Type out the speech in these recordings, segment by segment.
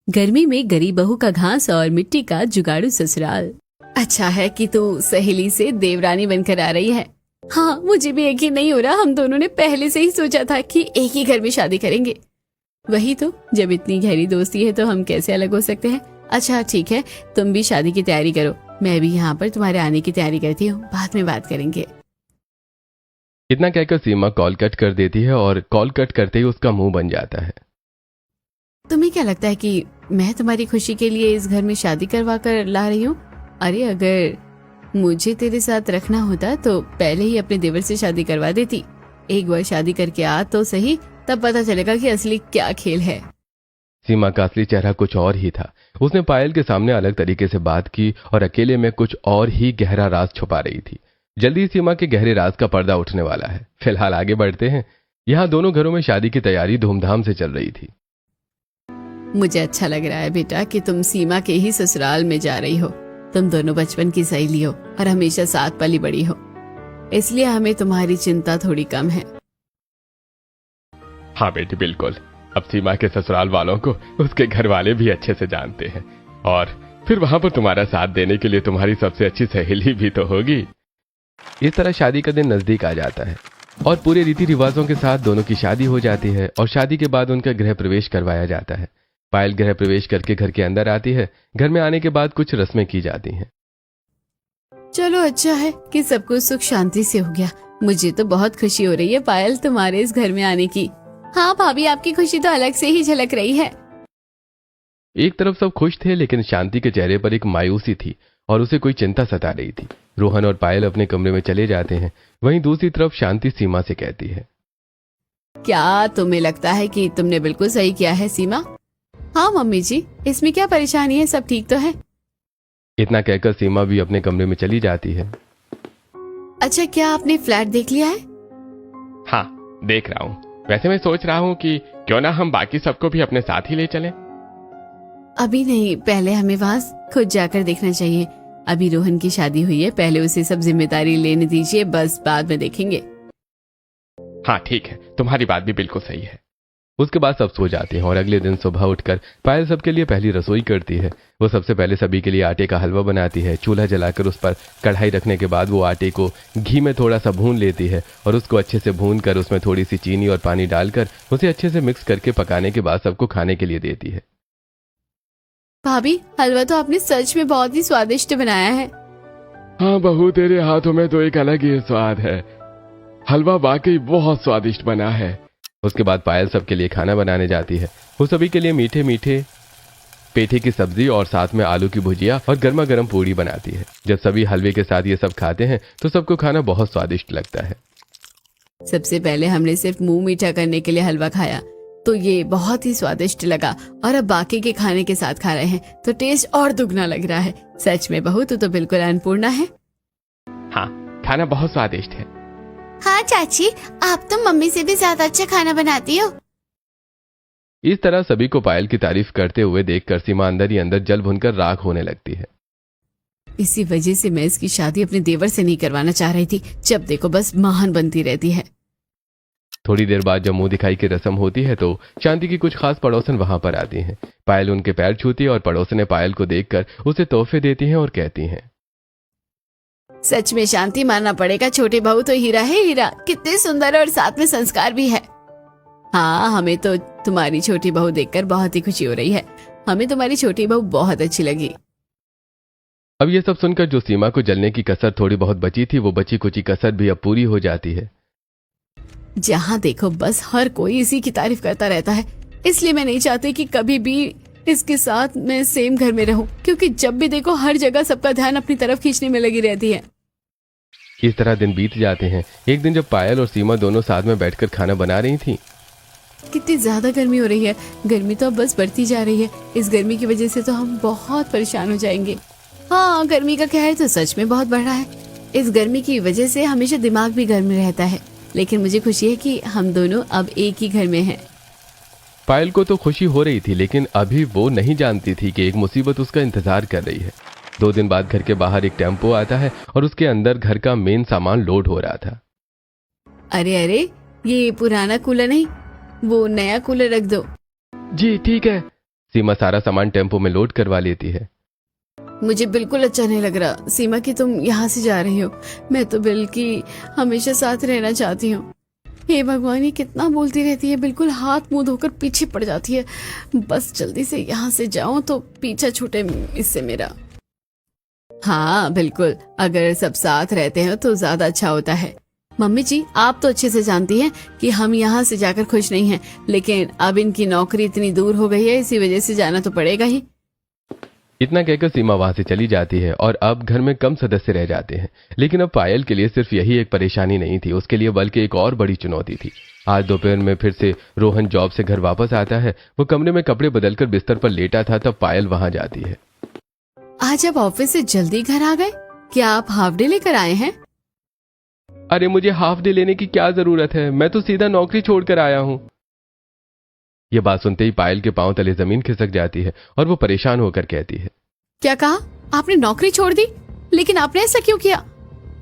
गर्मी में गरीब बहू का घास और मिट्टी का जुगाड़ू ससुराल। अच्छा है कि तू सहेली से देवरानी बनकर आ रही है। हाँ, मुझे भी यकीन नहीं हो रहा, हम दोनों ने पहले से ही सोचा था कि एक ही घर में शादी करेंगे। वही तो, जब इतनी गहरी दोस्ती है तो हम कैसे अलग हो सकते हैं। अच्छा ठीक है, तुम भी शादी की तैयारी करो, मैं भी यहाँ पर तुम्हारे आने की तैयारी करती हूँ, बाद में बात करेंगे। इतना कहकर सीमा कॉल कट कर देती है और कॉल कट करते ही उसका मुंह बन जाता है। तुम्हें क्या लगता है कि मैं तुम्हारी खुशी के लिए इस घर में शादी करवा कर ला रही हूँ? अरे अगर मुझे तेरे साथ रखना होता तो पहले ही अपने देवर से शादी करवा देती। एक बार शादी करके आ तो सही, तब पता चलेगा कि असली क्या खेल है। सीमा का असली चेहरा कुछ और ही था। उसने पायल के सामने अलग तरीके से बात की और अकेले में कुछ और ही गहरा राज छुपा रही थी। जल्दी सीमा के गहरे राज का पर्दा उठने वाला है। फिलहाल आगे बढ़ते हैं। यहाँ दोनों घरों में शादी की तैयारी धूमधाम से चल रही थी। मुझे अच्छा लग रहा है बेटा कि तुम सीमा के ही ससुराल में जा रही हो। तुम दोनों बचपन की सहेली हो और हमेशा साथ पली बड़ी हो, इसलिए हमें तुम्हारी चिंता थोड़ी कम है। हाँ बेटी, बिल्कुल। अब सीमा के ससुराल वालों को उसके घर वाले भी अच्छे से जानते हैं और फिर वहां पर तुम्हारा साथ देने के लिए तुम्हारी सबसे अच्छी सहेली भी तो होगी। इस तरह शादी का दिन नजदीक आ जाता है और पूरे रीति रिवाजों के साथ दोनों की शादी हो जाती है और शादी के बाद उनका गृह प्रवेश करवाया जाता है। पायल गृह प्रवेश करके घर के अंदर आती है। घर में आने के बाद कुछ रस्में की जाती हैं। चलो अच्छा है कि सब कुछ सुख शांति से हो गया। मुझे तो बहुत खुशी हो रही है पायल तुम्हारे इस घर में आने की। हाँ भाभी, आपकी खुशी तो अलग से ही झलक रही है। एक तरफ सब खुश थे, लेकिन शांति के चेहरे पर एक मायूसी थी और उसे कोई चिंता सता रही थी। रोहन और पायल अपने कमरे में चले जाते हैं। वहीं दूसरी तरफ शांति सीमा से कहती है, क्या तुम्हें लगता है कि तुमने बिल्कुल सही किया है सीमा? हाँ मम्मी जी, इसमें क्या परेशानी है, सब ठीक तो है। इतना कहकर सीमा भी अपने कमरे में चली जाती है। अच्छा, क्या आपने फ्लैट देख लिया है? हाँ, देख रहा हूँ। वैसे मैं सोच रहा हूँ कि क्यों ना हम बाकी सबको भी अपने साथ ही ले चलें। अभी नहीं, पहले हमें वहाँ खुद जाकर देखना चाहिए। अभी रोहन की शादी हुई है, पहले उसे सब जिम्मेदारी लेने दीजिए, बस बाद में देखेंगे। हाँ ठीक है, तुम्हारी बात भी बिल्कुल सही है। उसके बाद सब सो जाते हैं और अगले दिन सुबह उठकर पायल सबके लिए पहली रसोई करती है। वो सबसे पहले सभी के लिए आटे का हलवा बनाती है। चूल्हा जलाकर उस पर कढ़ाई रखने के बाद वो आटे को घी में थोड़ा सा भून लेती है और उसको अच्छे से भून कर उसमें थोड़ी सी चीनी और पानी डालकर उसे अच्छे से मिक्स करके पकाने के बाद सबको खाने के लिए देती है। भाभी, हलवा तो आपने सच में बहुत ही स्वादिष्ट बनाया है। हाँ बहू, तेरे हाथों में तो एक अलग ही स्वाद है। हलवा वाकई बहुत स्वादिष्ट बना है। उसके बाद पायल सबके लिए खाना बनाने जाती है। वो सभी के लिए मीठे मीठे पेठे की सब्जी और साथ में आलू की भुजिया और गर्मा गर्म पूड़ी बनाती है। जब सभी हलवे के साथ ये सब खाते हैं तो सबको खाना बहुत स्वादिष्ट लगता है। सबसे पहले हमने सिर्फ मुंह मीठा करने के लिए हलवा खाया तो ये बहुत ही स्वादिष्ट लगा, और अब बाकी के खाने के साथ खा रहे हैं तो टेस्ट और दुगना लग रहा है। सच में बहू, तू तो बिल्कुल अन्नपूर्णा है। हाँ, खाना बहुत स्वादिष्ट है। हाँ चाची, आप तो मम्मी से भी ज्यादा अच्छा खाना बनाती हो। इस तरह सभी को पायल की तारीफ करते हुए देखकर सीमा अंदर ही अंदर जल भुनकर राख होने लगती है। इसी वजह से मैं इसकी शादी अपने देवर से नहीं करवाना चाह रही थी। जब देखो बस महान बनती रहती है। थोड़ी देर बाद जब मुंह दिखाई की रस्म होती है तो शांति की कुछ खास पड़ोसन वहां पर आती हैं। पायल उनके पैर छूती है और पड़ोसने पायल को देखकर उसे तोहफे देती हैं और कहती हैं, सच में शांति मानना पड़ेगा, छोटी बहू तो हीरा है हीरा। कितने सुंदर और साथ में संस्कार भी है। हाँ, हमें तो तुम्हारी छोटी बहू देखकर बहुत ही खुशी हो रही है। हमें तुम्हारी छोटी बहू बहुत अच्छी लगी। अब ये सब सुनकर जो सीमा को जलने की कसर थोड़ी बहुत बची थी, वो बची कुची कसर भी अब पूरी हो जाती है। जहाँ देखो बस हर कोई इसी की तारीफ करता रहता है, इसलिए मैं नहीं चाहती कि कभी भी इसके साथ मैं सेम घर में रहूं, क्योंकि जब भी देखो हर जगह सबका ध्यान अपनी तरफ खींचने में लगी रहती है। इस तरह दिन बीत जाते हैं। एक दिन जब पायल और सीमा दोनों साथ में बैठकर खाना बना रही थी। कितनी ज्यादा गर्मी हो रही है। गर्मी तो अब बस बढ़ती जा रही है। इस गर्मी की वजह से तो हम बहुत परेशान हो जाएंगे। हाँ, गर्मी का कहर तो सच में बहुत बढ़ रहा है। इस गर्मी की वजह से हमेशा दिमाग भी गर्म रहता है, लेकिन मुझे खुशी है कि हम दोनों अब एक ही घर में हैं। पायल को तो खुशी हो रही थी, लेकिन अभी वो नहीं जानती थी कि एक मुसीबत उसका इंतजार कर रही है। 2 दिन बाद घर के बाहर एक टेम्पो आता है और उसके अंदर घर का मेन सामान लोड हो रहा था। अरे अरे, ये पुराना कूलर नहीं, वो नया कूलर रख दो। जी ठीक है। सीमा सारा सामान टेम्पो में लोड करवा लेती है। मुझे बिल्कुल अच्छा नहीं लग रहा सीमा कि तुम यहाँ से जा रही हो। मैं तो बिल की हमेशा साथ रहना चाहती हूँ। हे भगवान, ये कितना बोलती रहती है, बिल्कुल हाथ मुंह धोकर पीछे पड़ जाती है। बस जल्दी से यहाँ से जाऊं तो पीछा छूटे इससे मेरा। हाँ बिल्कुल, अगर सब साथ रहते हैं तो ज्यादा अच्छा होता है। मम्मी जी, आप तो अच्छे से जानती हैं कि हम यहाँ से जाकर खुश नहीं हैं, लेकिन अब इनकी नौकरी इतनी दूर हो गई है, इसी वजह से जाना तो पड़ेगा ही। इतना कहकर सीमा वहां से चली जाती है और अब घर में कम सदस्य रह जाते हैं। लेकिन अब पायल के लिए सिर्फ यही एक परेशानी नहीं थी, उसके लिए बल्कि एक और बड़ी चुनौती थी। आज दोपहर में फिर से रोहन जॉब से घर वापस आता है। वो कमरे में कपड़े बदलकर बिस्तर पर लेटा था, तब पायल वहां जाती है। आज आप ऑफिस से जल्दी घर आ गए? क्या आप हाफ डे लेकर आए हैं? अरे मुझे हाफ डे लेने की क्या जरूरत है, मैं तो सीधा नौकरी छोड़कर आया हूँ। यह बात सुनते ही पायल के पांव तले जमीन खिसक जाती है और वो परेशान होकर कहती है, क्या कहा? आपने नौकरी छोड़ दी? लेकिन आपने ऐसा क्यों किया?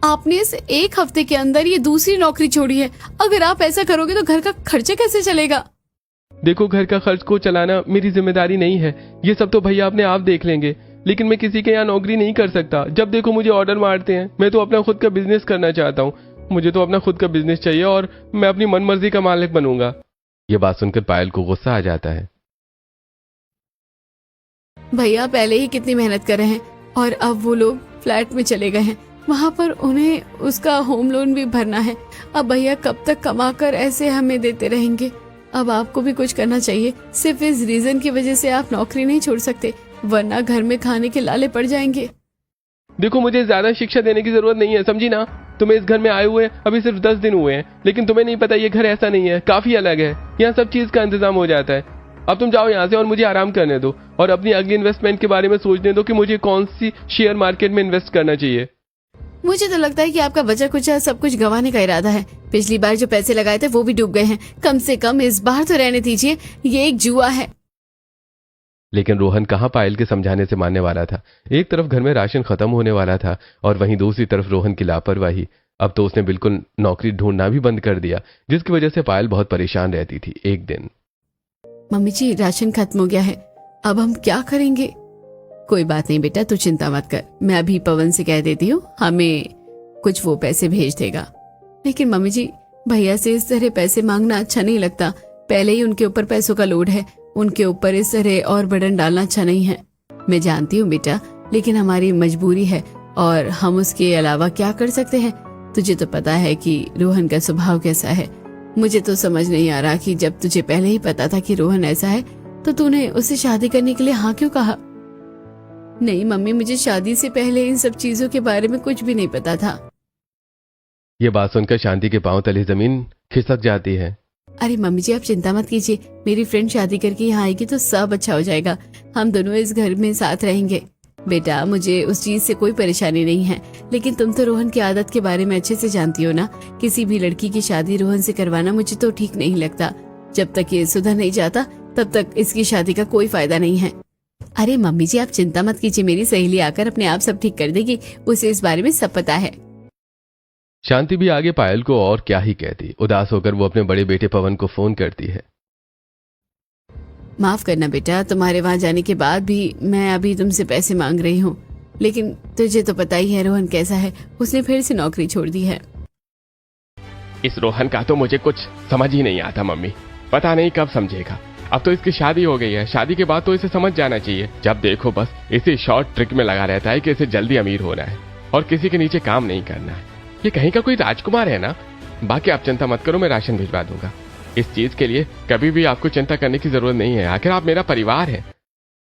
आपने इस एक हफ्ते के अंदर ये दूसरी नौकरी छोड़ी है। अगर आप ऐसा करोगे तो घर का खर्चा कैसे चलेगा? देखो, घर का खर्च को चलाना मेरी जिम्मेदारी नहीं है, ये सब तो भैया अपने आप देख लेंगे। लेकिन मैं किसी के यहाँ नौकरी नहीं कर सकता। जब देखो मुझे ऑर्डर मारते हैं। मैं तो अपना खुद का बिजनेस करना चाहता हूँ। मुझे तो अपना खुद का बिजनेस चाहिए और मैं अपनी मनमर्जी का मालिक बनूंगा। यह बात सुनकर पायल को गुस्सा आ जाता है। भैया पहले ही कितनी मेहनत कर रहे हैं और अब वो लोग फ्लैट में चले गए हैं, वहाँ पर उन्हें उसका होम लोन भी भरना है। अब भैया कब तक कमाकर ऐसे हमें देते रहेंगे? अब आपको भी कुछ करना चाहिए। सिर्फ इस रीजन की वजह से आप नौकरी नहीं छोड़ सकते, वरना घर में खाने के लाले पड़ जाएंगे। देखो, मुझे ज्यादा शिक्षा देने की जरूरत नहीं है, समझी ना। तुम्हें इस घर में आए हुए अभी सिर्फ 10 दिन हुए हैं, लेकिन तुम्हें नहीं पता ये घर ऐसा नहीं है, काफी अलग है। यहाँ सब चीज का इंतजाम हो जाता है। अब तुम जाओ यहाँ से और मुझे आराम करने दो और अपनी अगली इन्वेस्टमेंट के बारे में सोचने दो कि मुझे कौन सी शेयर मार्केट में इन्वेस्ट करना चाहिए। मुझे तो लगता है कि आपका बचा कुचा सब कुछ गंवाने का इरादा है। पिछली बार जो पैसे लगाए थे वो भी डूब गए हैं। कम से कम इस बार तो रहने दीजिए, ये एक जुआ है। लेकिन रोहन कहाँ पायल के समझाने से मानने वाला था। एक तरफ घर में राशन खत्म होने वाला था और वहीं दूसरी तरफ रोहन की लापरवाही। अब तो उसने बिल्कुल नौकरी ढूंढना भी बंद कर दिया, जिसकी वजह से पायल बहुत परेशान रहती थी। एक दिन, मम्मी जी, राशन खत्म हो गया है, अब हम क्या करेंगे? कोई बात नहीं बेटा, तू चिंता मत कर। मैं अभी पवन से कह देती हूँ, हमें कुछ वो पैसे भेज देगा। लेकिन मम्मी जी, भैया से इस तरह पैसे मांगना अच्छा नहीं लगता। पहले ही उनके ऊपर पैसों का लोड है, उनके ऊपर इस तरह और बर्डन डालना अच्छा नहीं है। मैं जानती हूँ बेटा, लेकिन हमारी मजबूरी है और हम उसके अलावा क्या कर सकते हैं? तुझे तो पता है कि रोहन का स्वभाव कैसा है। मुझे तो समझ नहीं आ रहा कि जब तुझे पहले ही पता था कि रोहन ऐसा है तो तूने उससे शादी करने के लिए हाँ क्यों कहा? नहीं मम्मी, मुझे शादी से पहले इन सब चीजों के बारे में कुछ भी नहीं पता था। ये बात सुनकर शांति के पांव तले जमीन खिसक जाती है। अरे मम्मी जी, आप चिंता मत कीजिए। मेरी फ्रेंड शादी करके यहाँ आएगी तो सब अच्छा हो जाएगा। हम दोनों इस घर में साथ रहेंगे। बेटा, मुझे उस चीज से कोई परेशानी नहीं है, लेकिन तुम तो रोहन की आदत के बारे में अच्छे से जानती हो ना। किसी भी लड़की की शादी रोहन से करवाना मुझे तो ठीक नहीं लगता। जब तक ये सुधर नहीं जाता तब तक इसकी शादी का कोई फायदा नहीं है। अरे मम्मी जी, आप चिंता मत कीजिए, मेरी सहेली आकर अपने आप सब ठीक कर देगी। उसे इस बारे में सब पता है। शांति भी आगे पायल को और क्या ही कहती। उदास होकर वो अपने बड़े बेटे पवन को फोन करती है। माफ करना बेटा, तुम्हारे वहाँ जाने के बाद भी मैं अभी तुमसे पैसे मांग रही हूँ, लेकिन तुझे तो पता ही है रोहन कैसा है। उसने फिर से नौकरी छोड़ दी है। इस रोहन का तो मुझे कुछ समझ ही नहीं आता मम्मी, पता नहीं कब समझेगा। अब तो इसकी शादी हो गई है, शादी के बाद तो इसे समझ जाना चाहिए। जब देखो बस इसी शॉर्ट ट्रिक में लगा रहता है कि इसे जल्दी अमीर होना है और किसी के नीचे काम नहीं करना है। ये कहीं का कोई राजकुमार है ना। बाकी आप चिंता मत करो, मैं राशन भिजवा दूंगा। इस चीज के लिए कभी भी आपको चिंता करने की जरूरत नहीं है, आखिर आप मेरा परिवार है।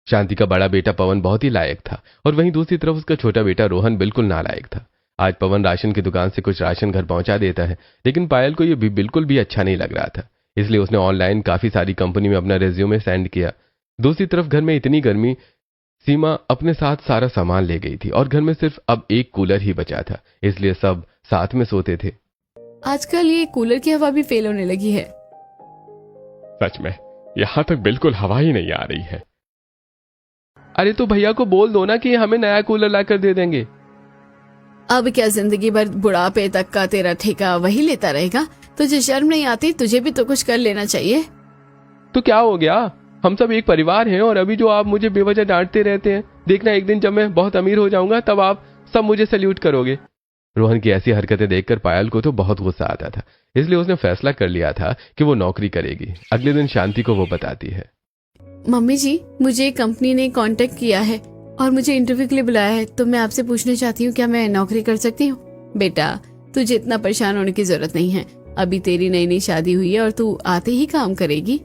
शांति का बड़ा बेटा पवन बहुत ही लायक था और वहीं दूसरी तरफ उसका छोटा बेटा रोहन बिल्कुल नालायक था। आज पवन राशन की दुकान से कुछ राशन घर पहुंचा देता है, लेकिन पायल को यह बिल्कुल भी अच्छा नहीं लग रहा था। इसलिए उसने ऑनलाइन काफी सारी कंपनी में अपना रेज्यूमे सेंड किया। दूसरी तरफ घर में इतनी गर्मी, सीमा अपने साथ सारा सामान ले गई थी और घर में सिर्फ अब एक कूलर ही बचा था, इसलिए सब साथ में सोते थे। आजकल ये कूलर की हवा भी फेल होने लगी है। सच में यहां तक बिल्कुल हवा ही नहीं आ रही है। अरे तो भैया को बोल दो ना कि हमें नया कूलर लाकर दे देंगे। अब क्या जिंदगी भर बुढ़ापे तक का तेरा ठेका वही लेता रहेगा? तुझे शर्म नहीं आती? तुझे भी तो कुछ कर लेना चाहिए। तो क्या हो गया, हम सब एक परिवार हैं और अभी जो आप मुझे बेवजह डांटते रहते हैं, देखना एक दिन जब मैं बहुत अमीर हो जाऊंगा तब आप सब मुझे सैल्यूट करोगे। रोहन की ऐसी हरकतें देखकर पायल को तो बहुत गुस्सा आता था, इसलिए उसने फैसला कर लिया था कि वो नौकरी करेगी। अगले दिन शांति को वो बताती है, मम्मी जी, मुझे कंपनी ने कांटेक्ट किया है और मुझे इंटरव्यू के लिए बुलाया है, तो मैं आपसे पूछना चाहती हूँ क्या मैं नौकरी कर सकती हूँ? बेटा, तुझे इतना परेशान होने की जरूरत नहीं है, अभी तेरी नई नई शादी हुई है और तू आते ही काम करेगी।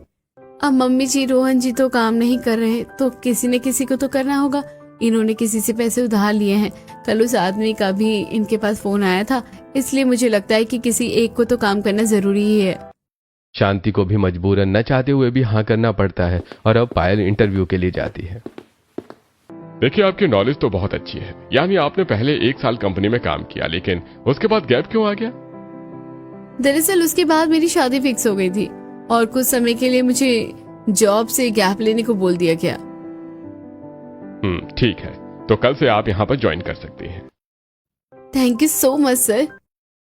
अब मम्मी जी, रोहन जी तो काम नहीं कर रहे तो किसी न किसी को तो करना होगा। इन्होंने किसी से पैसे उधार लिए हैं। कल उस आदमी का भी इनके पास फोन आया था, इसलिए मुझे लगता है कि किसी एक को तो काम करना जरूरी ही है। शांति को भी मजबूरन न चाहते हुए भी हाँ करना पड़ता है और अब पायल इंटरव्यू के लिए जाती है। देखिए, आपकी नॉलेज तो बहुत अच्छी है, यानी आपने पहले 1 साल कंपनी में काम किया, लेकिन उसके बाद गैप क्यों आ गया? दरअसल उसके बाद मेरी शादी फिक्स हो गई थी और कुछ समय के लिए मुझे जॉब से गैप लेने को बोल दिया गया। ठीक है, तो कल से आप यहाँ पर ज्वाइन कर सकती हैं। Thank you so much sir.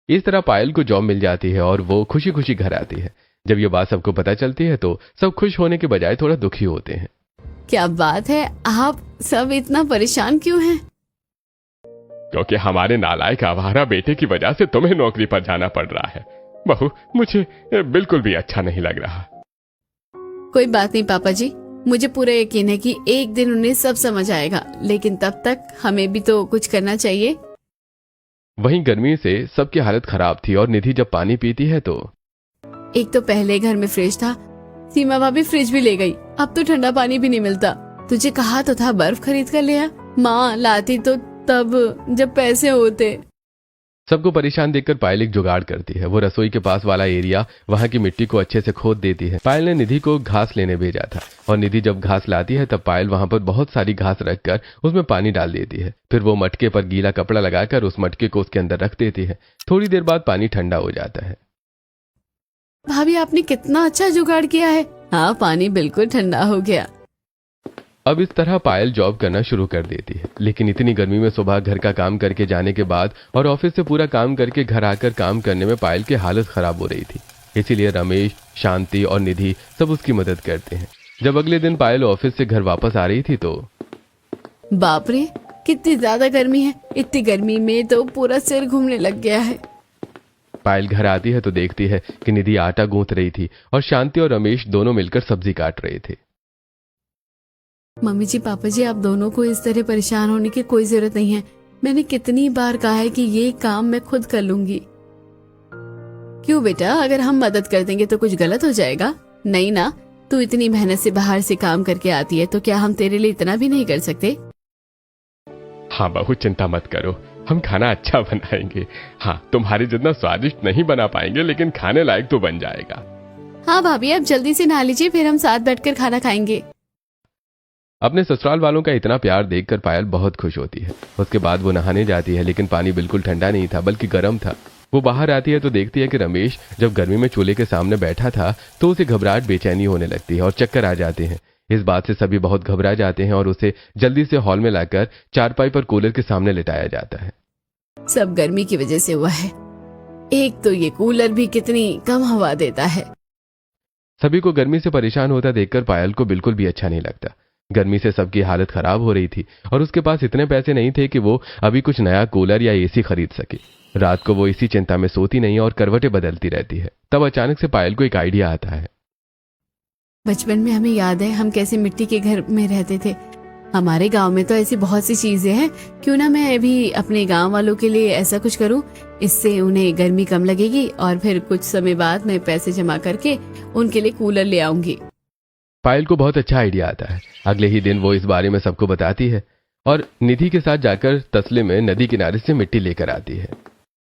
इस तरह पायल को जॉब मिल जाती है और वो खुशी खुशी घर आती है। जब ये बात सबको पता चलती है तो सब खुश होने के बजाय थोड़ा दुखी होते हैं। क्या बात है, आप सब इतना परेशान क्यों हैं? क्योंकि हमारे नालायक आवारा बेटे की वजह से तुम्हें नौकरी पर जाना पड़ रहा है। बहू, मुझे बिल्कुल भी अच्छा नहीं लग रहा। कोई बात नहीं पापा जी, मुझे पूरा यकीन है कि एक दिन उन्हें सब समझ आएगा, लेकिन तब तक हमें भी तो कुछ करना चाहिए। वहीं गर्मी से सबकी हालत खराब थी और निधि जब पानी पीती है तो एक तो पहले घर में फ्रिज था, सीमा भाभी फ्रिज भी ले गई, अब तो ठंडा पानी भी नहीं मिलता। तुझे कहा तो था बर्फ खरीद कर ले आ, माँ लाती तो तब जब पैसे होते। सबको परेशान देखकर पायल एक जुगाड़ करती है। वो रसोई के पास वाला एरिया, वहां की मिट्टी को अच्छे से खोद देती है। पायल ने निधि को घास लेने भेजा था और निधि जब घास लाती है तब पायल वहां पर बहुत सारी घास रखकर उसमें पानी डाल देती है। फिर वो मटके पर गीला कपड़ा लगाकर उस मटके को उसके अंदर रख देती है। थोड़ी देर बाद पानी ठंडा हो जाता है। भाभी, आपने कितना अच्छा जुगाड़ किया है। हाँ, पानी बिल्कुल ठंडा हो गया। अब इस तरह पायल जॉब करना शुरू कर देती है, लेकिन इतनी गर्मी में सुबह घर का काम करके जाने के बाद और ऑफिस से पूरा काम करके घर आकर काम करने में पायल की हालत खराब हो रही थी। इसीलिए रमेश, शांति और निधि सब उसकी मदद करते हैं। जब अगले दिन पायल ऑफिस से घर वापस आ रही थी तो बाप रे, कितनी ज्यादा गर्मी है। इतनी गर्मी में तो पूरा सिर घूमने लग गया है। पायल घर आती है तो देखती है कि निधि आटा गूंथ रही थी और शांति और रमेश दोनों मिलकर सब्जी काट रहे थे। मम्मी जी, पापा जी, आप दोनों को इस तरह परेशान होने की कोई जरूरत नहीं है। मैंने कितनी बार कहा है कि ये काम मैं खुद कर लूंगी। क्यों बेटा, अगर हम मदद कर देंगे तो कुछ गलत हो जाएगा? नहीं ना, तू इतनी मेहनत से बाहर से काम करके आती है तो क्या हम तेरे लिए इतना भी नहीं कर सकते? हाँ बहू, चिंता मत करो, हम खाना अच्छा बनाएंगे। हाँ, तुम्हारे जितना स्वादिष्ट नहीं बना पाएंगे, लेकिन खाने लायक तो बन जाएगा। हाँ भाभी, आप जल्दी से नहा लीजिए, फिर हम साथ बैठकर खाना खाएंगे। अपने ससुराल वालों का इतना प्यार देखकर पायल बहुत खुश होती है। उसके बाद वो नहाने जाती है, लेकिन पानी बिल्कुल ठंडा नहीं था बल्कि गर्म था। वो बाहर आती है तो देखती है कि रमेश जब गर्मी में चूल्हे के सामने बैठा था तो उसे घबराहट, बेचैनी होने लगती है और चक्कर आ जाते हैं। इस बात से सभी बहुत घबरा जाते हैं और उसे जल्दी से हॉल में लाकर चारपाई पर कूलर के सामने लिटाया जाता है। सब गर्मी की वजह से हुआ है। एक तो ये कूलर भी कितनी कम हवा देता है। सभी को गर्मी से परेशान होता देखकर पायल को बिल्कुल भी अच्छा नहीं लगता। गर्मी से सबकी हालत खराब हो रही थी और उसके पास इतने पैसे नहीं थे कि वो अभी कुछ नया कूलर या एसी खरीद सके। रात को वो इसी चिंता में सोती नहीं और करवटें बदलती रहती है। तब अचानक से पायल को एक आइडिया आता है। बचपन में हमें याद है हम कैसे मिट्टी के घर में रहते थे। हमारे गांव में तो ऐसी बहुत सी चीजें हैं, क्यों ना मैं भी अपने गांव वालों के लिए ऐसा कुछ करूं। इससे उन्हें गर्मी कम लगेगी और फिर कुछ समय बाद मैं पैसे जमा करके उनके लिए कूलर ले आऊंगी। पायल को बहुत अच्छा आइडिया आता है। अगले ही दिन वो इस बारे में सबको बताती है और निधि के साथ जाकर तसले में नदी किनारे से मिट्टी लेकर आती है।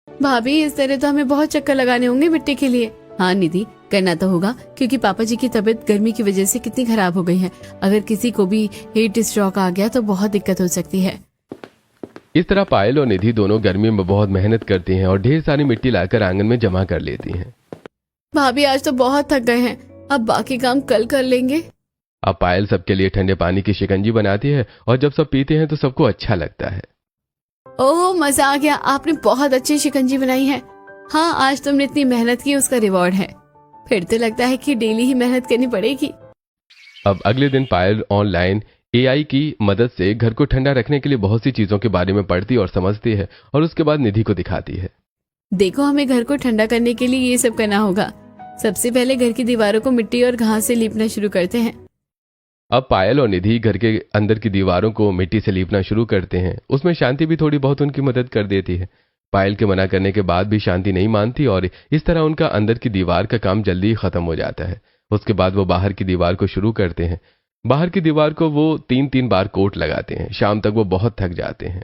भाभी, इस तरह तो हमें बहुत चक्कर लगाने होंगे मिट्टी के लिए। हाँ निधि, करना तो होगा, क्योंकि पापा जी की तबीयत गर्मी की वजह से कितनी खराब हो गई है। अगर किसी को भी हीट स्ट्रोक आ गया तो बहुत दिक्कत हो सकती है। इस तरह पायल और निधि दोनों गर्मी में बहुत मेहनत करती हैं और ढेर सारी मिट्टी लाकर आंगन में जमा कर लेती हैं। भाभी, आज तो बहुत थक गए हैं, अब बाकी काम कल कर लेंगे। अब पायल सबके लिए ठंडे पानी की शिकंजी बनाती है और जब सब पीते हैं तो सबको अच्छा लगता है। ओह, मजा आ गया, आपने बहुत अच्छी शिकंजी बनाई है। हाँ, आज तुमने इतनी मेहनत की, उसका रिवॉर्ड है। फिर तो लगता है कि डेली ही मेहनत करनी पड़ेगी। अब अगले दिन पायल ऑनलाइन एआई की मदद से घर को ठंडा रखने के लिए बहुत सी चीजों के बारे में पढ़ती और समझती है और उसके बाद निधि को दिखाती है। देखो, हमें घर को ठंडा करने के लिए ये सब करना होगा। सबसे पहले घर की दीवारों को मिट्टी और घास से लीपना शुरू करते हैं। अब पायल और निधि घर के अंदर की दीवारों को मिट्टी से लीपना शुरू करते हैं। उसमें शांति भी थोड़ी बहुत उनकी मदद कर देती है। पायल के मना करने के बाद भी शांति नहीं मानती और इस तरह उनका अंदर की दीवार का काम जल्दी ही खत्म हो जाता है। उसके बाद वो बाहर की दीवार को शुरू करते हैं। बाहर की दीवार को वो 3-3 बार कोट लगाते हैं। शाम तक वो बहुत थक जाते हैं।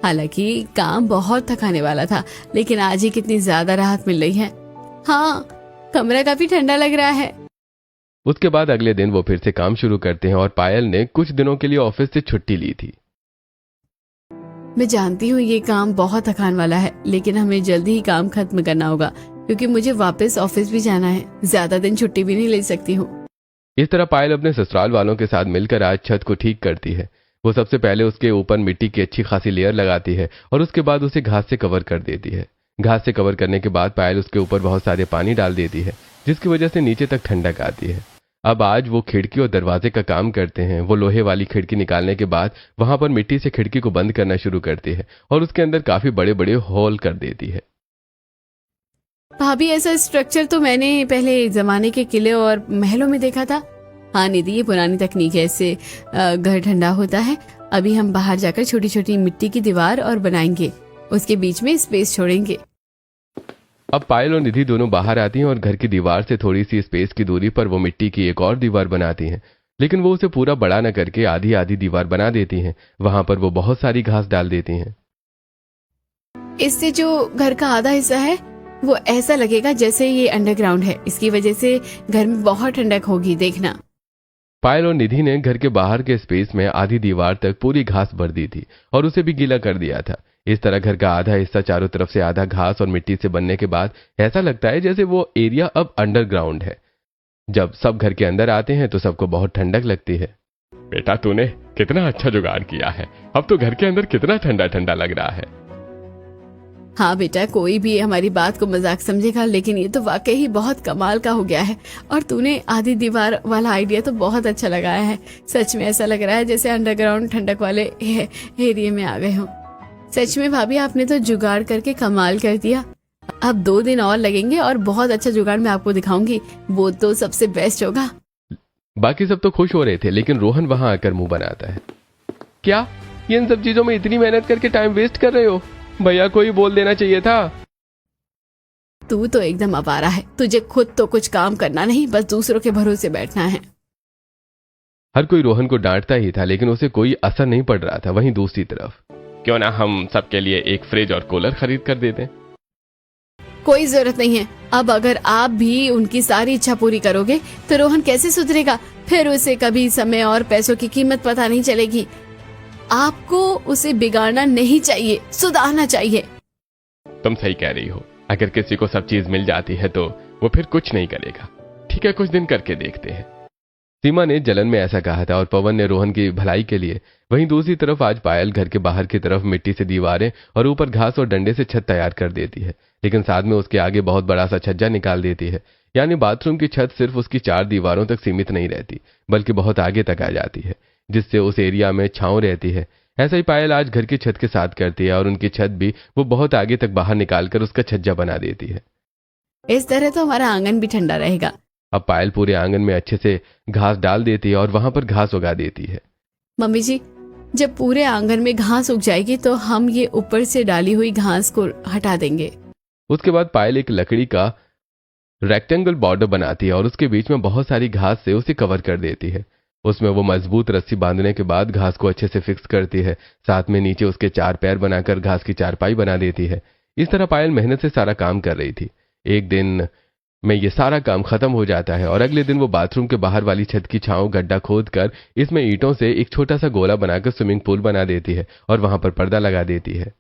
हालांकि काम बहुत थकाने वाला था, लेकिन आज ही कितनी ज्यादा राहत मिल रही है। हाँ, कमरा काफी ठंडा लग रहा है। उसके बाद अगले दिन वो फिर से काम शुरू करते हैं और पायल ने कुछ दिनों के लिए ऑफिस से छुट्टी ली थी। मैं जानती हूँ ये काम बहुत थकान वाला है, लेकिन हमें जल्दी ही काम खत्म करना होगा क्योंकि मुझे वापस ऑफिस भी जाना है। ज्यादा दिन छुट्टी भी नहीं ले सकती हूँ। इस तरह पायल अपने ससुराल वालों के साथ मिलकर आज छत को ठीक करती है। वो सबसे पहले उसके ऊपर मिट्टी की अच्छी खासी लेयर लगाती है और उसके बाद उसे घास से कवर कर देती है। घास से कवर करने के बाद पायल उसके ऊपर बहुत सारे पानी डाल देती है, जिसकी वजह से नीचे तक ठंडक आती है। अब आज वो खिड़की और दरवाजे का काम करते हैं। वो लोहे वाली खिड़की निकालने के बाद वहां पर मिट्टी से खिड़की को बंद करना शुरू करती है और उसके अंदर काफी बड़े बड़े होल कर देती है। भाभी, ऐसा स्ट्रक्चर तो मैंने पहले जमाने के किले और महलों में देखा था। हाँ निधि, ये पुरानी तकनीक है, इससे घर ठंडा होता है। अभी हम बाहर जाकर छोटी छोटी मिट्टी की दीवार और बनाएंगे, उसके बीच में स्पेस छोड़ेंगे। अब पायल और निधि दोनों बाहर आती हैं और घर की दीवार से थोड़ी सी स्पेस की दूरी पर वो मिट्टी की एक और दीवार बनाती हैं, लेकिन वो उसे पूरा बड़ा न करके आधी आधी दीवार बना देती हैं। वहां पर वो बहुत सारी घास डाल देती हैं। इससे जो घर का आधा हिस्सा है वो ऐसा लगेगा जैसे ये अंडरग्राउंड है। इसकी वजह से घर में बहुत ठंडक होगी, देखना। पायल और निधि ने घर के बाहर के स्पेस में आधी दीवार तक पूरी घास भर दी थी और उसे भी गीला कर दिया था। इस तरह घर का आधा हिस्सा चारों तरफ से आधा घास और मिट्टी से बनने के बाद ऐसा लगता है जैसे वो एरिया अब अंडरग्राउंड है। जब सब घर के अंदर आते हैं तो सबको बहुत ठंडक लगती है। बेटा, तूने कितना अच्छा जुगाड़ किया है। अब तो घर के अंदर कितना ठंडा ठंडा लग रहा है। हाँ बेटा, कोई भी हमारी बात को मजाक समझेगा, लेकिन ये तो वाकई ही बहुत कमाल का हो गया है। और तूने आधी दीवार वाला आइडिया तो बहुत अच्छा लगाया है। सच में ऐसा लग रहा है जैसे अंडरग्राउंड ठंडक वाले एरिया में आ गए हो। सच में भाभी, आपने तो जुगाड़ करके कमाल कर दिया। अब 2 दिन और लगेंगे और बहुत अच्छा जुगाड़ मैं आपको दिखाऊंगी। वो तो सबसे बेस्ट होगा। बाकी सब तो खुश हो रहे थे, लेकिन रोहन वहां आकर मुंह बनाता है। क्या इन सब चीजों में इतनी मेहनत करके टाइम वेस्ट कर रहे हो? भैया कोई बोल देना चाहिए था। तू तो एकदम आवारा है। तुझे खुद तो कुछ काम करना नहीं, बस दूसरों के भरोसे बैठना है। हर कोई रोहन को डांटता ही था, लेकिन उसे कोई असर नहीं पड़ रहा था। वहीं दूसरी तरफ, क्यों ना हम सबके लिए एक फ्रिज और कूलर खरीद कर दे दें? कोई जरूरत नहीं है। अब अगर आप भी उनकी सारी इच्छा पूरी करोगे तो रोहन कैसे सुधरेगा? फिर उसे कभी समय और पैसों की कीमत पता नहीं चलेगी। आपको उसे बिगाड़ना नहीं चाहिए, सुधारना चाहिए। तुम सही कह रही हो। अगर किसी को सब चीज मिल जाती है तो वो फिर कुछ नहीं करेगा। ठीक है, कुछ दिन करके देखते हैं। सीमा ने जलन में ऐसा कहा था और पवन ने रोहन की भलाई के लिए। वहीं दूसरी तरफ आज पायल घर के बाहर की तरफ मिट्टी से दीवारें और ऊपर घास और डंडे से छत तैयार कर देती है, लेकिन साथ में उसके आगे बहुत बड़ा सा छज्जा निकाल देती है। यानी बाथरूम की छत सिर्फ उसकी 4 दीवारों तक सीमित नहीं रहती, बल्कि बहुत आगे तक आ जाती है, जिससे उस एरिया में छांव रहती है। ऐसा ही पायल आज घर की छत के साथ करती है और उनकी छत भी वो बहुत आगे तक बाहर निकालकर उसका छज्जा बना देती है। इस तरह तो हमारा आंगन भी ठंडा रहेगा। अब पायल पूरे आंगन में अच्छे से घास डाल देती है और वहां पर घास उगा देती है। मम्मी जी, जब पूरे आंगन में घास उग जाएगी तो हम ये ऊपर से डाली हुई घास को हटा देंगे। उसके बाद पायल एक लकड़ी का रेक्टेंगल बॉर्डर बनाती है और उसके बीच में बहुत सारी घास से उसे कवर कर देती है। उसमें वो मजबूत रस्सी बांधने के बाद घास को अच्छे से फिक्स करती है। साथ में नीचे उसके 4 पैर बनाकर घास की चारपाई बना देती है। इस तरह पायल मेहनत से सारा काम कर रही थी। एक दिन में ये सारा काम खत्म हो जाता है और अगले दिन वो बाथरूम के बाहर वाली छत की छांव गड्ढा खोद कर इसमें ईंटों से एक छोटा सा गोला बनाकर स्विमिंग पूल बना देती है और वहां पर पर्दा लगा देती है।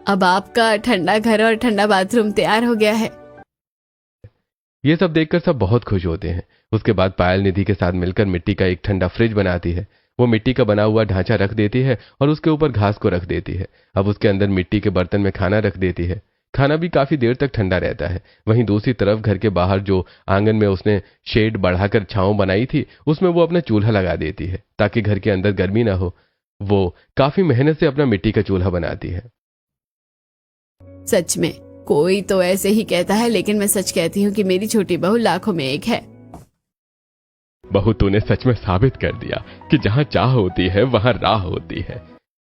अब आपका ठंडा घर और ठंडा बाथरूम तैयार हो गया है। ये सब देखकर सब बहुत खुश होते हैं। उसके बाद पायल निधि के साथ मिलकर मिट्टी का एक ठंडा फ्रिज बनाती है। वो मिट्टी का बना हुआ ढांचा रख देती है और उसके ऊपर घास को रख देती है। अब उसके अंदर मिट्टी के बर्तन में खाना रख देती है। खाना भी काफी देर तक ठंडा रहता है। वहीं दूसरी तरफ घर के बाहर जो आंगन में उसने शेड बढ़ाकर छांव बनाई थी, उसमें वो अपना चूल्हा लगा देती है ताकि घर के अंदर गर्मी ना हो। वो काफी मेहनत से अपना मिट्टी का चूल्हा बनाती है। सच में कोई तो ऐसे ही कहता है, लेकिन मैं सच कहती हूँ कि मेरी छोटी बहू लाखों में एक है। बहू, तूने सच में साबित कर दिया कि जहां चाह होती है वहां राह होती है।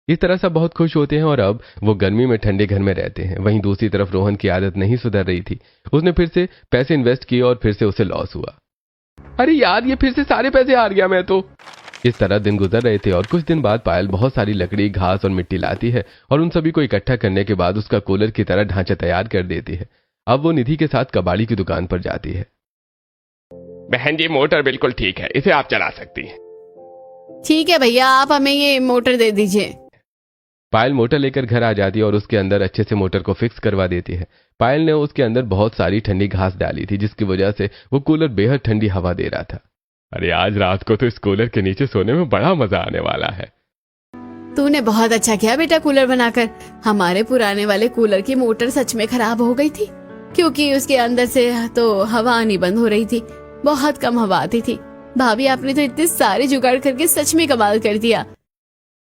इस तरह सब बहुत खुश होते हैं और अब वो गर्मी में ठंडे घर में रहते हैं। वहीं दूसरी तरफ रोहन की आदत नहीं सुधर रही थी। उसने फिर से पैसे इन्वेस्ट किए और फिर से उसे लॉस हुआ। अरे यार, ये फिर से सारे पैसे हार गया मैं तो। इस तरह दिन गुजर रहे थे और कुछ दिन बाद पायल बहुत सारी लकड़ी, घास और मिट्टी लाती है और उन सभी को इकट्ठा करने के बाद उसका कूलर की तरह ढांचा तैयार कर देती है। अब वो निधि के साथ कबाड़ी की दुकान पर जाती है। बहन जी, मोटर बिल्कुल ठीक है, इसे आप चला सकती हैं। ठीक है भैया, आप हमें ये मोटर दे दीजिए। पायल मोटर लेकर घर आ जाती है और उसके अंदर अच्छे से मोटर को फिक्स करवा देती है। पायल ने उसके अंदर बहुत सारी ठंडी घास डाली थी, जिसकी वजह से वो कूलर बेहद ठंडी हवा दे रहा था। अरे आज रात को तो इस कूलर के नीचे सोने में बड़ा मजा आने वाला है। तूने बहुत अच्छा किया बेटा कूलर बनाकर। हमारे पुराने वाले कूलर की मोटर सच में खराब हो गई थी, क्योंकि उसके अंदर से तो हवा आनी बंद हो रही थी। बहुत कम हवा आती थी। भाभी, आपने तो इतने सारे जुगाड़ करके सच में कमाल कर दिया।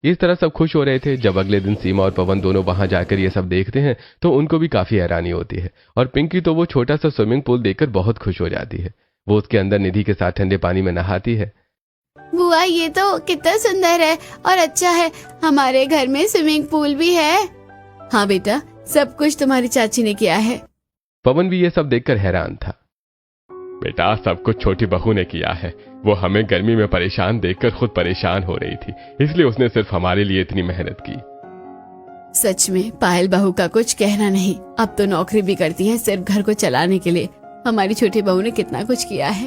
इस तरह सब खुश हो रहे थे। जब अगले दिन सीमा और पवन दोनों वहां जाकर ये सब देखते हैं तो उनको भी काफी हैरानी होती है। और पिंकी तो वो छोटा सा स्विमिंग पूल देखकर बहुत खुश हो जाती है। वो उसके अंदर निधि के साथ ठंडे पानी में नहाती है। बुआ, ये तो कितना सुंदर है और अच्छा है। हमारे घर में स्विमिंग पूल भी है। हाँ बेटा, सब कुछ तुम्हारी चाची ने किया है। पवन भी ये सब देखकर हैरान था। बेटा, सब कुछ छोटी बहू ने किया है। वो हमें गर्मी में परेशान देखकर खुद परेशान हो रही थी, इसलिए उसने सिर्फ हमारे लिए इतनी मेहनत की। सच में पायल बहू का कुछ कहना नहीं। अब तो नौकरी भी करती है सिर्फ घर को चलाने के लिए। हमारी छोटी बहू ने कितना कुछ किया है।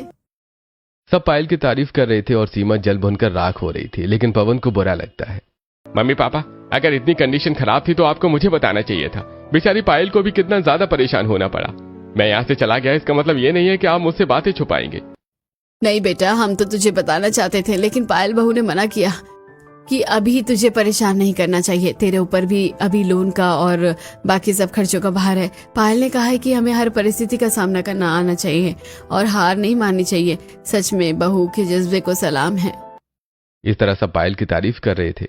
सब पायल की तारीफ कर रहे थे और सीमा जल भुनकर राख हो रही थी, लेकिन पवन को बुरा लगता है। मम्मी पापा, अगर इतनी कंडीशन खराब थी तो आपको मुझे बताना चाहिए था। बेचारी पायल को भी कितना ज्यादा परेशान होना पड़ा। मैं यहाँ से चला गया, इसका मतलब ये नहीं है कि आप मुझसे बातें छुपाएंगे। नहीं बेटा, हम तो तुझे बताना चाहते थे, लेकिन पायल बहू ने मना किया कि अभी तुझे परेशान नहीं करना चाहिए। तेरे ऊपर भी अभी लोन का और बाकी सब खर्चों का भार है। पायल ने कहा है कि हमें हर परिस्थिति का सामना करना आना चाहिए और हार नहीं माननी चाहिए। सच में बहू के जज्बे को सलाम है। इस तरह सब पायल की तारीफ कर रहे थे।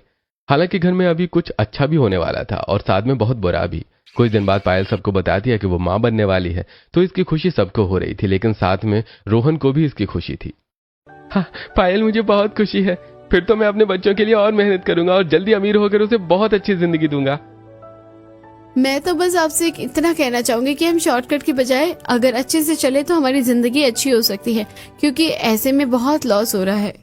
हालांकि घर में अभी कुछ अच्छा भी होने वाला था और साथ में बहुत बुरा भी। कुछ दिन बाद पायल सबको बताती है कि वो मां बनने वाली है, तो इसकी खुशी सबको हो रही थी, लेकिन साथ में रोहन को भी इसकी खुशी थी। हाँ पायल, मुझे बहुत खुशी है। फिर तो मैं अपने बच्चों के लिए और मेहनत करूंगा और जल्दी अमीर होकर उसे बहुत अच्छी जिंदगी दूंगा। मैं तो बस आपसे इतना कहना चाहूंगी कि हम शॉर्टकट की बजाय अगर अच्छे से चले तो हमारी जिंदगी अच्छी हो सकती है, क्योंकि ऐसे में बहुत लॉस हो रहा है।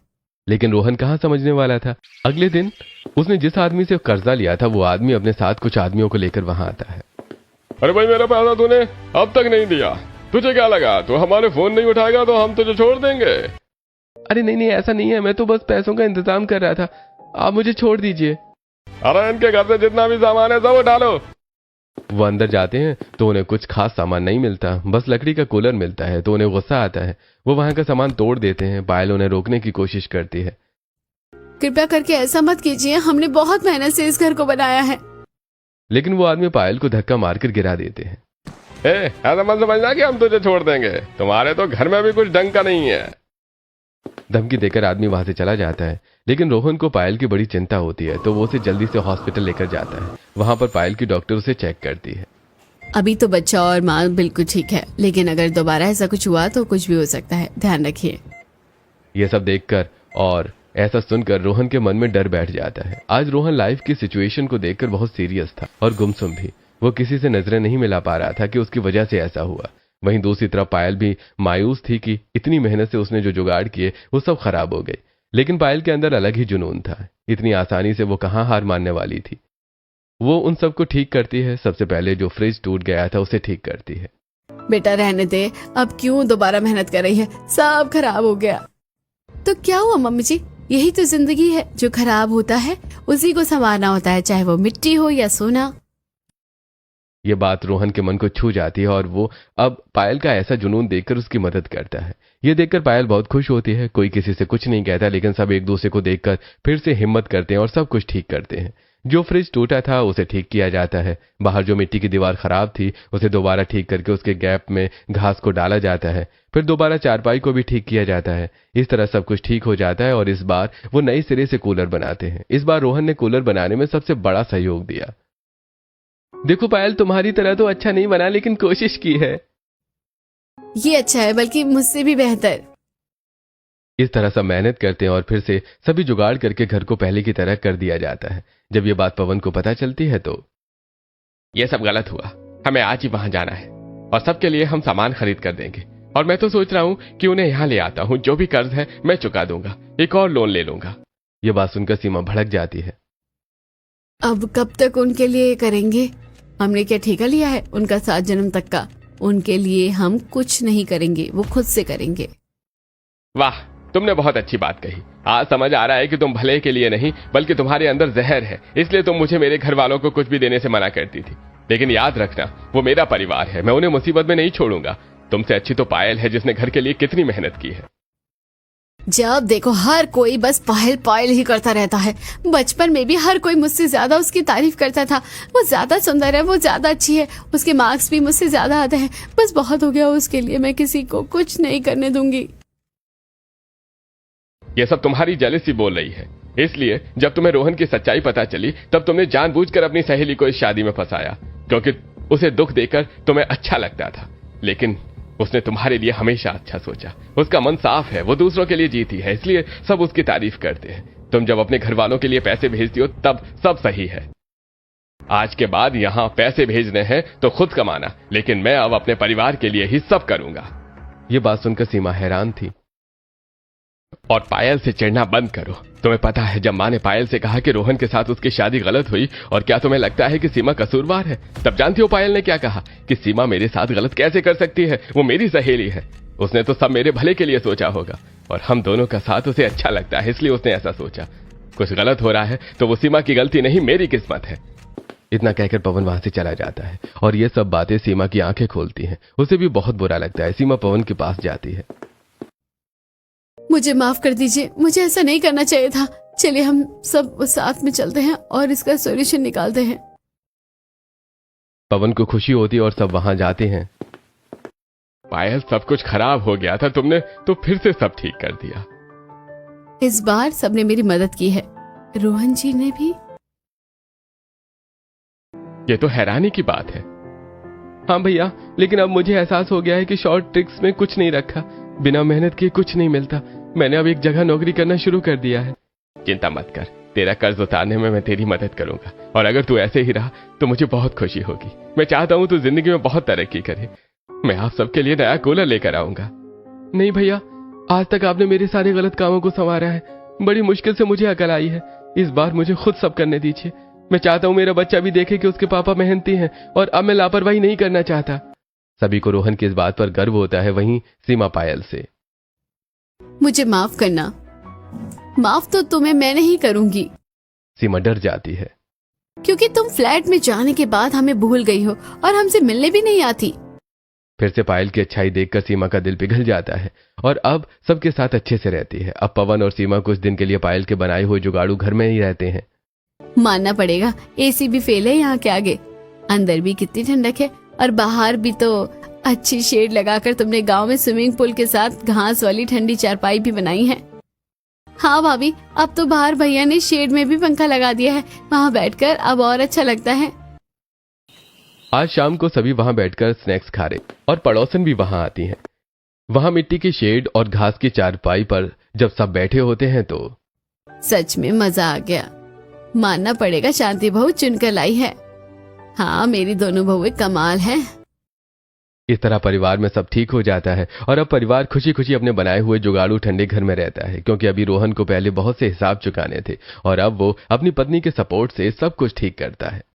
लेकिन रोहन कहाँ समझने वाला था। अगले दिन उसने जिस आदमी से कर्जा लिया था वो आदमी अपने साथ कुछ आदमियों को लेकर वहां आता है। अरे भाई, मेरा पैसा तूने अब तक नहीं दिया। तुझे क्या लगा तू हमारे फोन नहीं उठाएगा तो हम तुझे छोड़ देंगे? अरे नहीं, ऐसा नहीं है। मैं तो बस पैसों का इंतजाम कर रहा था। आप मुझे छोड़ दीजिए। अरे इनके घर से जितना भी सामान है सब उठा लो। वो अंदर जाते हैं तो उन्हें कुछ खास सामान नहीं मिलता, बस लकड़ी का कूलर मिलता है। तो उन्हें गुस्सा आता है। वो वहां का सामान तोड़ देते हैं। पायल उन्हें रोकने की कोशिश करती है। कृपया करके ऐसा मत कीजिए, हमने बहुत मेहनत से इस घर को बनाया है। लेकिन वो आदमी पायल को धक्का मारकर गिरा देते हैं। ऐसा मत समझना कि हम तुझे छोड़ देंगे। तुम्हारे तो घर में भी कुछ ढंग का नहीं है। धमकी देकर आदमी वहां से चला जाता है। लेकिन रोहन को पायल की बड़ी चिंता होती है, तो वो उसे जल्दी से हॉस्पिटल लेकर जाता है। वहां पर पायल की डॉक्टर उसे चेक करती है। अभी तो बच्चा और माँ बिल्कुल ठीक है, लेकिन अगर दोबारा ऐसा कुछ हुआ तो कुछ भी हो सकता है, ध्यान रखिए। ये सब देखकर और ऐसा सुनकर रोहन के मन में डर बैठ जाता है। आज रोहन लाइफ की सिचुएशन को देखकर बहुत सीरियस था और गुमसुम भी। वो किसी से नजरें नहीं मिला पा रहा था कि उसकी वजह से ऐसा हुआ। वहीं दूसरी तरफ पायल भी मायूस थी कि इतनी मेहनत से उसने जो जुगाड़ किए वो सब खराब हो गए। लेकिन पायल के अंदर अलग ही जुनून था। इतनी आसानी से वो कहाँ हार मानने वाली थी। वो उन सबको ठीक करती है। सबसे पहले जो फ्रिज टूट गया था उसे ठीक करती है। बेटा रहने दे, अब क्यों दोबारा मेहनत कर रही है, सब खराब हो गया। तो क्या हुआ मम्मी जी, यही तो जिंदगी है। जो खराब होता है उसी को संवारना होता है, चाहे वो मिट्टी हो या सोना। ये बात रोहन के मन को छू जाती है और वो अब पायल का ऐसा जुनून देखकर उसकी मदद करता है। ये देखकर पायल बहुत खुश होती है। कोई किसी से कुछ नहीं कहता, लेकिन सब एक दूसरे को देखकर फिर से हिम्मत करते हैं और सब कुछ ठीक करते हैं। जो फ्रिज टूटा था उसे ठीक किया जाता है, बाहर जो मिट्टी की दीवार खराब थी उसे दोबारा ठीक करके उसके गैप में घास को डाला जाता है, फिर दोबारा चारपाई को भी ठीक किया जाता है। इस तरह सब कुछ ठीक हो जाता है और इस बार वो नए सिरे से कूलर बनाते हैं। इस बार रोहन ने कूलर बनाने में सबसे बड़ा सहयोग दिया। देखो पायल, तुम्हारी तरह तो अच्छा नहीं बना लेकिन कोशिश की है। ये अच्छा है, बल्कि मुझसे भी बेहतर। इस तरह सब मेहनत करते हैं और फिर से सभी जुगाड़ करके घर को पहले की तरह कर दिया जाता है। जब ये बात पवन को पता चलती है तो ये सब गलत हुआ, हमें आज ही वहां जाना है और सबके लिए हम सामान खरीद कर देंगे। और मैं तो सोच रहा हूं कि उन्हें यहां ले आता हूं, जो भी कर्ज है मैं चुका दूंगा, एक और लोन ले लूंगा। ये बात सुनकर सीमा भड़क जाती है। अब कब तक उनके लिए करेंगे? हमने क्या ठेका लिया है उनका 7 जन्म तक का? उनके लिए हम कुछ नहीं करेंगे, वो खुद से करेंगे। वाह, तुमने बहुत अच्छी बात कही। आज समझ आ रहा है कि तुम भले के लिए नहीं बल्कि तुम्हारे अंदर जहर है, इसलिए तुम मुझे मेरे घर वालों को कुछ भी देने से मना करती थी। लेकिन याद रखना, वो मेरा परिवार है, मैं उन्हें मुसीबत में नहीं छोड़ूंगा। तुमसे अच्छी तो पायल है जिसने घर के लिए कितनी मेहनत की है। जब देखो हर कोई बस पायल पायल ही करता रहता है। बचपन में भी हर कोई मुझसे ज्यादा उसकी तारीफ करता था। वो ज्यादा सुंदर है, वो ज्यादा अच्छी है, उसके मार्क्स भी मुझसे ज्यादा आते हैं। बस बहुत हो गया उसके लिए, मैं किसी को कुछ नहीं करने दूंगी। ये सब तुम्हारी जेलसी बोल रही है। इसलिए जब तुम्हें रोहन की सच्चाई पता चली तब तुमने जानबूझकर अपनी सहेली को इस शादी में फंसाया, क्योंकि उसे दुख देकर तुम्हें अच्छा लगता था। लेकिन उसने तुम्हारे लिए हमेशा अच्छा सोचा। उसका मन साफ है, वो दूसरों के लिए जीती है, इसलिए सब उसकी तारीफ करते हैं। तुम जब अपने घर वालों के लिए पैसे भेजती हो तब सब सही है। आज के बाद यहां पैसे भेजने हैं तो खुद कमाना, लेकिन मैं अब अपने परिवार के लिए ही सब करूंगा। ये बात सुनकर सीमा हैरान थी। और पायल से चिढ़ना बंद करो। तुम्हें पता है जब माँ ने पायल से कहा कि रोहन के साथ उसकी शादी गलत हुई, और क्या तुम्हें लगता है कि सीमा कसूरवार है? तब जानती हो पायल ने क्या कहा कि सीमा मेरे साथ गलत कैसे कर सकती है, वो मेरी सहेली है। उसने तो सब मेरे भले के लिए सोचा होगा और हम दोनों का साथ उसे अच्छा लगता है, इसलिए उसने ऐसा सोचा। कुछ गलत हो रहा है तो वो सीमा की गलती नहीं, मेरी किस्मत है। इतना कहकर पवन वहां से चला जाता है और ये सब बातें सीमा की आंखें खोलती हैं। उसे भी बहुत बुरा लगता है। सीमा पवन के पास जाती है। मुझे माफ कर दीजिए, मुझे ऐसा नहीं करना चाहिए था। चलिए हम सब साथ में चलते हैं और इसका सॉल्यूशन निकालते हैं। पवन को खुशी होती है और सब वहां जाते हैं। पायल, सब कुछ खराब हो गया था, तुमने तो फिर से सब ठीक कर दिया। इस बार सबने मेरी मदद की है, रोहन जी ने भी। ये तो हैरानी की बात है। हाँ भैया, लेकिन अब मुझे एहसास हो गया है कि शॉर्ट ट्रिक्स में कुछ नहीं रखा। बिना मेहनत किए कुछ नहीं मिलता। मैंने अब एक जगह नौकरी करना शुरू कर दिया है। चिंता मत कर, तेरा कर्ज उतारने में मैं तेरी मदद करूंगा। और अगर तू ऐसे ही रहा तो मुझे बहुत खुशी होगी। मैं चाहता हूं तू जिंदगी में बहुत तरक्की करे। मैं आप सबके लिए नया कूलर लेकर आऊंगा। नहीं भैया, आज तक आपने मेरे सारे गलत कामों को संवारा है। बड़ी मुश्किल से मुझे अकल आई है। इस बार मुझे खुद सब करने दीजिए। मैं चाहता हूँ मेरा बच्चा भी देखे कि उसके पापा मेहनती हैं और अब मैं लापरवाही नहीं करना चाहता। सभी को रोहन की इस बात पर गर्व होता है, वहीं सीमा पायल से। मुझे माफ करना। माफ तो तुम्हें मैं नहीं करूंगी। सीमा डर जाती है, क्योंकि तुम फ्लैट में जाने के बाद हमें भूल गई हो और हमसे मिलने भी नहीं आती। फिर से पायल की अच्छाई देखकर सीमा का दिल पिघल जाता है और अब सबके साथ अच्छे से रहती है। अब पवन और सीमा कुछ दिन के लिए पायल के बनाए हुए जुगाड़ू घर में ही रहते हैं। मानना पड़ेगा, एसी भी फेल है यहाँ के आगे। अंदर भी कितनी ठंडक है और बाहर भी तो अच्छी शेड लगाकर तुमने गांव में स्विमिंग पूल के साथ घास वाली ठंडी चारपाई भी बनाई है। हाँ भाभी, अब तो बाहर भैया ने शेड में भी पंखा लगा दिया है, वहाँ बैठकर अब और अच्छा लगता है। आज शाम को सभी वहां बैठकर स्नैक्स खा रहे और पड़ोसन भी वहां आती हैं। वहां मिट्टी की शेड और घास की चारपाई पर जब सब बैठे होते हैं तो सच में मजा आ गया। मानना पड़ेगा, शांति बहू चुनकर लाई है। हाँ, मेरी दोनों बहुएं कमाल है। इस तरह परिवार में सब ठीक हो जाता है और अब परिवार खुशी खुशी अपने बनाए हुए जुगाड़ू ठंडे घर में रहता है, क्योंकि अभी रोहन को पहले बहुत से हिसाब चुकाने थे और अब वो अपनी पत्नी के सपोर्ट से सब कुछ ठीक करता है।